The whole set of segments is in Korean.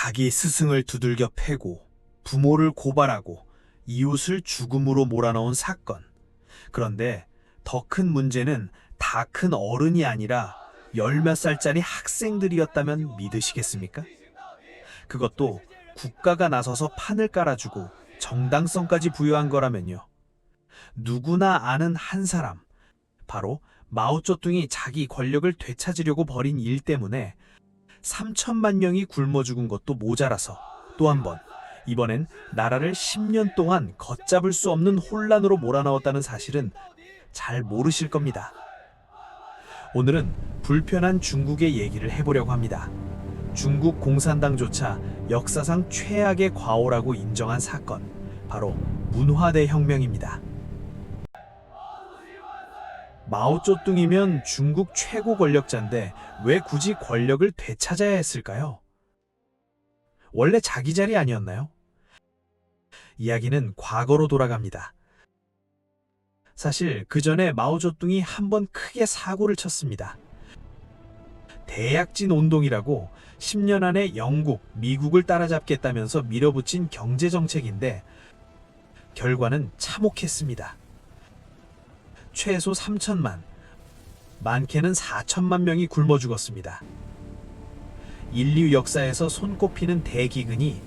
자기 스승을 두들겨 패고 부모를 고발하고 이웃을 죽음으로 몰아넣은 사건. 그런데 더 큰 문제는 다 큰 어른이 아니라 열 몇 살짜리 학생들이었다면 믿으시겠습니까? 그것도 국가가 나서서 판을 깔아주고 정당성까지 부여한 거라면요. 누구나 아는 한 사람, 바로 마오쩌둥이 자기 권력을 되찾으려고 벌인 일 때문에 3천만 명이 굶어 죽은 것도 모자라서 또 한 번, 이번엔 나라를 10년 동안 걷잡을 수 없는 혼란으로 몰아넣었다는 사실은 잘 모르실 겁니다. 오늘은 불편한 중국의 얘기를 해보려고 합니다. 중국 공산당조차 역사상 최악의 과오라고 인정한 사건, 바로 문화대혁명입니다. 마오쩌둥이면 중국 최고 권력자인데 왜 굳이 권력을 되찾아야 했을까요? 원래 자기 자리 아니었나요? 이야기는 과거로 돌아갑니다. 사실 그 전에 마오쩌둥이 한번 크게 사고를 쳤습니다. 대약진 운동이라고 10년 안에 영국, 미국을 따라잡겠다면서 밀어붙인 경제정책인데 결과는 참혹했습니다. 최소 3천만, 많게는 4천만 명이 굶어 죽었습니다. 인류 역사에서 손꼽히는 대기근이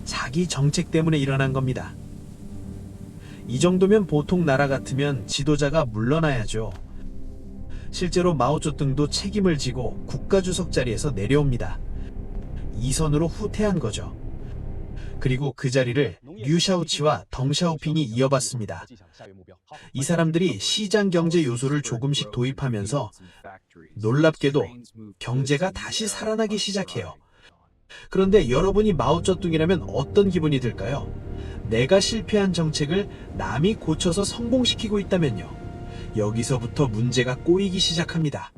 자기 정책 때문에 일어난 겁니다. 이 정도면 보통 나라 같으면 지도자가 물러나야죠. 실제로 마오쩌둥도 책임을 지고 국가주석 자리에서 내려옵니다. 이 선으로 후퇴한 거죠. 그리고 그 자리를 류샤오치와 덩샤오핑이 이어받습니다. 이 사람들이 시장 경제 요소를 조금씩 도입하면서 놀랍게도 경제가 다시 살아나기 시작해요. 그런데 여러분이 마오쩌둥이라면 어떤 기분이 들까요? 내가 실패한 정책을 남이 고쳐서 성공시키고 있다면요. 여기서부터 문제가 꼬이기 시작합니다.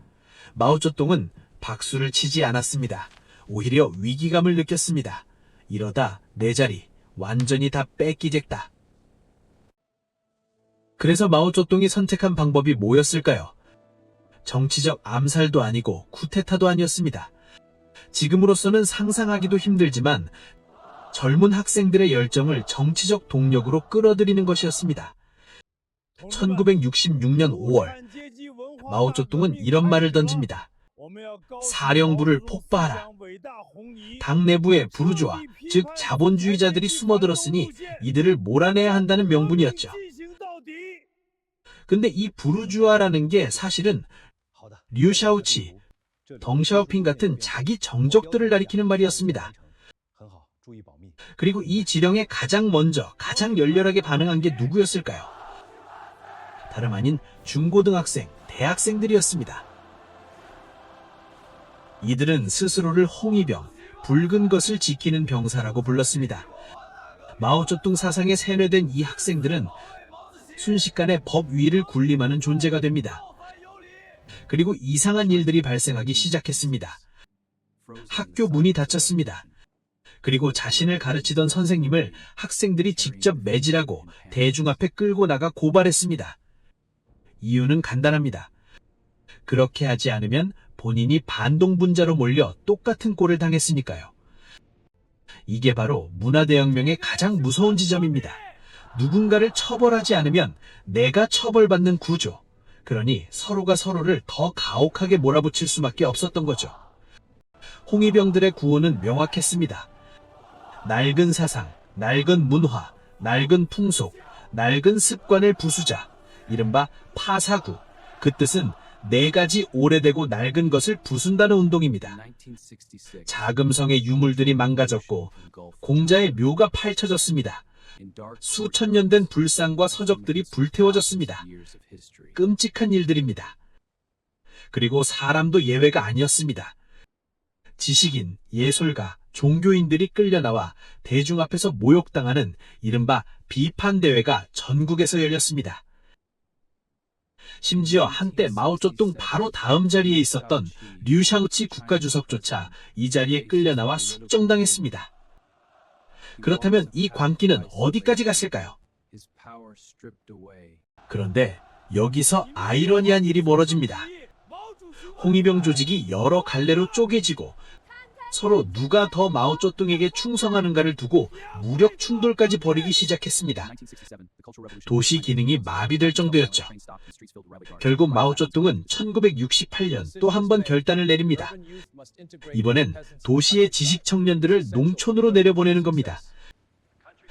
마오쩌둥은 박수를 치지 않았습니다. 오히려 위기감을 느꼈습니다. 이러다 내 자리 완전히 다 뺏기겠다. 그래서 마오쩌둥이 선택한 방법이 뭐였을까요? 정치적 암살도 아니고 쿠데타도 아니었습니다. 지금으로서는 상상하기도 힘들지만 젊은 학생들의 열정을 정치적 동력으로 끌어들이는 것이었습니다. 1966년 5월, 마오쩌둥은 이런 말을 던집니다. 사령부를 폭파하라. 당 내부에 부르주아, 즉 자본주의자들이 숨어들었으니 이들을 몰아내야 한다는 명분이었죠. 근데 이 부르주아라는 게 사실은 류샤오치, 덩샤오핑 같은 자기 정적들을 가리키는 말이었습니다. 그리고 이 지령에 가장 먼저, 가장 열렬하게 반응한 게 누구였을까요? 다름 아닌 중고등학생, 대학생들이었습니다. 이들은 스스로를 홍위병, 붉은 것을 지키는 병사라고 불렀습니다. 마오쩌둥 사상에 세뇌된 이 학생들은 순식간에 법 위를 군림하는 존재가 됩니다. 그리고 이상한 일들이 발생하기 시작했습니다. 학교 문이 닫혔습니다. 그리고 자신을 가르치던 선생님을 학생들이 직접 매질하고 대중 앞에 끌고 나가 고발했습니다. 이유는 간단합니다. 그렇게 하지 않으면 본인이 반동분자로 몰려 똑같은 꼴을 당했으니까요. 이게 바로 문화대혁명의 가장 무서운 지점입니다. 누군가를 처벌하지 않으면 내가 처벌받는 구조. 그러니 서로가 서로를 더 가혹하게 몰아붙일 수밖에 없었던 거죠. 홍위병들의 구호는 명확했습니다. 낡은 사상, 낡은 문화, 낡은 풍속, 낡은 습관을 부수자. 이른바 파사구. 그 뜻은 네 가지 오래되고 낡은 것을 부순다는 운동입니다. 자금성의 유물들이 망가졌고 공자의 묘가 파헤쳐졌습니다. 수천 년 된 불상과 서적들이 불태워졌습니다. 끔찍한 일들입니다. 그리고 사람도 예외가 아니었습니다. 지식인, 예술가, 종교인들이 끌려나와 대중 앞에서 모욕당하는 이른바 비판대회가 전국에서 열렸습니다. 심지어 한때 마오쩌둥 바로 다음 자리에 있었던 류샤오치 국가주석조차 이 자리에 끌려나와 숙정당했습니다. 그렇다면 이 광기는 어디까지 갔을까요? 그런데 여기서 아이러니한 일이 벌어집니다. 홍위병 조직이 여러 갈래로 쪼개지고 서로 누가 더 마오쩌둥에게 충성하는가를 두고 무력 충돌까지 벌이기 시작했습니다. 도시 기능이 마비될 정도였죠. 결국 마오쩌둥은 1968년 또 한 번 결단을 내립니다. 이번엔 도시의 지식 청년들을 농촌으로 내려보내는 겁니다.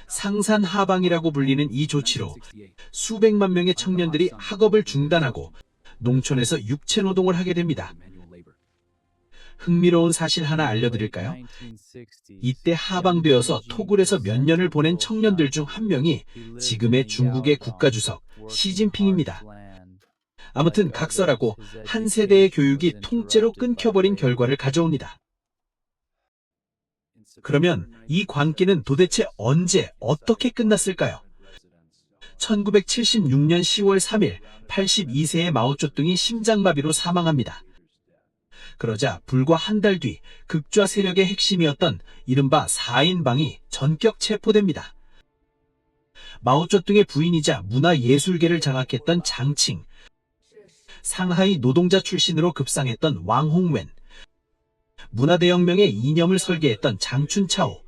상산하방이라고 불리는 이 조치로 수백만 명의 청년들이 학업을 중단하고 농촌에서 육체노동을 하게 됩니다. 흥미로운 사실 하나 알려드릴까요? 이때 하방되어서 토굴에서 몇 년을 보낸 청년들 중 한 명이 지금의 중국의 국가주석 시진핑입니다. 아무튼 각설하고 한 세대의 교육이 통째로 끊겨버린 결과를 가져옵니다. 그러면 이 광기는 도대체 언제 어떻게 끝났을까요? 1976년 10월 3일 82세의 마오쩌둥이 심장마비로 사망합니다. 그러자 불과 한 달 뒤 극좌 세력의 핵심이었던 이른바 4인방이 전격 체포됩니다. 마오쩌둥의 부인이자 문화예술계를 장악했던 장칭, 상하이 노동자 출신으로 급상했던 왕홍웬, 문화대혁명의 이념을 설계했던 장춘차오,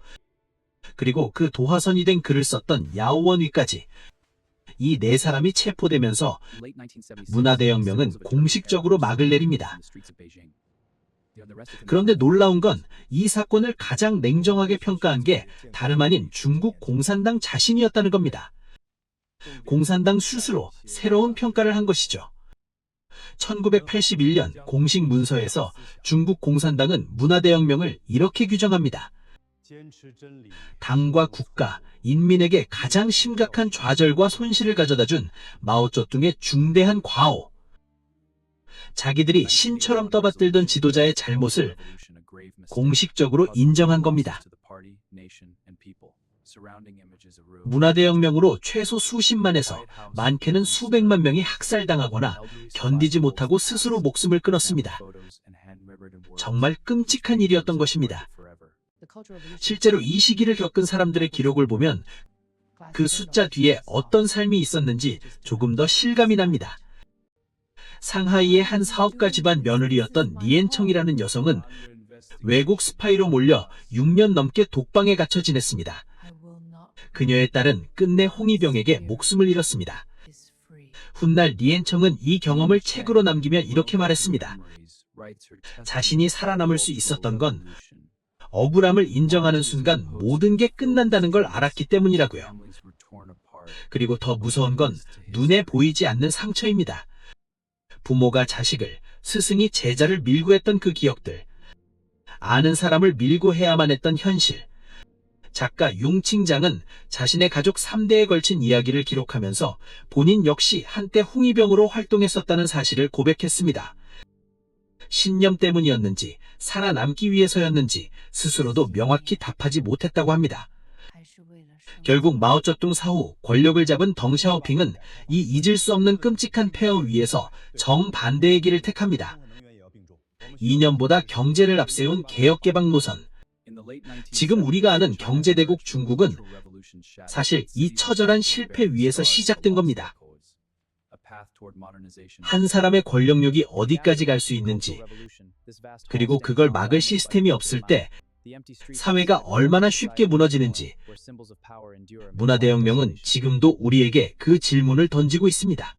그리고 그 도화선이 된 글을 썼던 야오원위까지 이 네 사람이 체포되면서 문화대혁명은 공식적으로 막을 내립니다. 그런데 놀라운 건 이 사건을 가장 냉정하게 평가한 게 다름 아닌 중국 공산당 자신이었다는 겁니다. 공산당 스스로 새로운 평가를 한 것이죠. 1981년 공식 문서에서 중국 공산당은 문화대혁명을 이렇게 규정합니다. 당과 국가, 인민에게 가장 심각한 좌절과 손실을 가져다준 마오쩌둥의 중대한 과오. 자기들이 신처럼 떠받들던 지도자의 잘못을 공식적으로 인정한 겁니다. 문화대혁명으로 최소 수십만에서 많게는 수백만 명이 학살당하거나 견디지 못하고 스스로 목숨을 끊었습니다. 정말 끔찍한 일이었던 것입니다. 실제로 이 시기를 겪은 사람들의 기록을 보면 그 숫자 뒤에 어떤 삶이 있었는지 조금 더 실감이 납니다. 상하이의 한 사업가 집안 며느리였던 리엔청이라는 여성은 외국 스파이로 몰려 6년 넘게 독방에 갇혀 지냈습니다. 그녀의 딸은 끝내 홍위병에게 목숨을 잃었습니다. 훗날 리엔청은 이 경험을 책으로 남기며 이렇게 말했습니다. 자신이 살아남을 수 있었던 건 억울함을 인정하는 순간 모든 게 끝난다는 걸 알았기 때문이라고요. 그리고 더 무서운 건 눈에 보이지 않는 상처입니다. 부모가 자식을, 스승이 제자를 밀고 했던 그 기억들, 아는 사람을 밀고 해야만 했던 현실. 작가 융칭장은 자신의 가족 3대에 걸친 이야기를 기록하면서 본인 역시 한때 홍위병으로 활동했었다는 사실을 고백했습니다. 신념 때문이었는지 살아남기 위해서였는지 스스로도 명확히 답하지 못했다고 합니다. 결국 마오쩌둥 사후 권력을 잡은 덩샤오핑은 이 잊을 수 없는 끔찍한 폐허 위에서 정반대의 길을 택합니다. 이념보다 경제를 앞세운 개혁개방 노선. 지금 우리가 아는 경제대국 중국은 사실 이 처절한 실패 위에서 시작된 겁니다. 한 사람의 권력력이 어디까지 갈 수 있는지, 그리고 그걸 막을 시스템이 없을 때 사회가 얼마나 쉽게 무너지는지, 문화대혁명은 지금도 우리에게 그 질문을 던지고 있습니다.